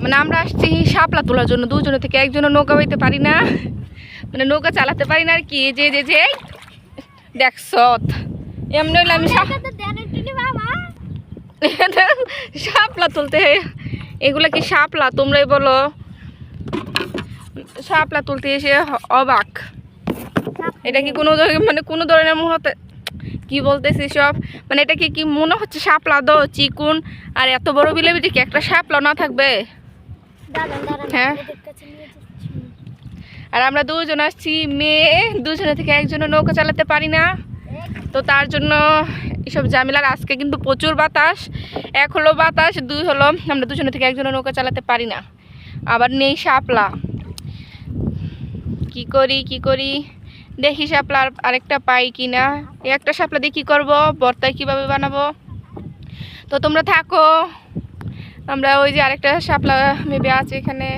মানে আমরা আসছি শাপলা তোলার জন্য, দুজনে থেকে একজনও নৌকা বাইতে পারি না, মানে নৌকা চালাতে পারি না আর কি। যে যে যে দেখছ এমনি হইলে আমি শাপলা তুলতে, এগুলা কি শাপলা তোমরাই বলো, শাপলা তুলতে এসে অবাক। এটা কি কোনো মানে কোনো ধরনের মুহূর্তে কি বলতেছি সব, মানে এটা কি কি মনে হচ্ছে শাপলা দো চিকুন, আর এত বড় বিলে বিলে কি একটা শাপলা না থাকবে? হ্যাঁ, আর আমরা দুজন আসছি মেয়ে, দুজনে থেকে একজনও নৌকা চালাতে পারি না, তো তার জন্য এসব ঝামেলার। আজকে কিন্তু প্রচুর বাতাস, এক হলো বাতাস, দুই হলো আমরা দুজনে থেকে একজনও নৌকা চালাতে পারি না, আবার নেই শাপলা। কি করি দেখি শাপলা আরেকটা পাই কিনা। একটা শাপলা দিয়ে কী করবো, ভর্তায় কিভাবে বানাবো, তো তোমরা থাকো। আমরা ওই যে আরেকটা শাপলা মেবে আছে এখানে।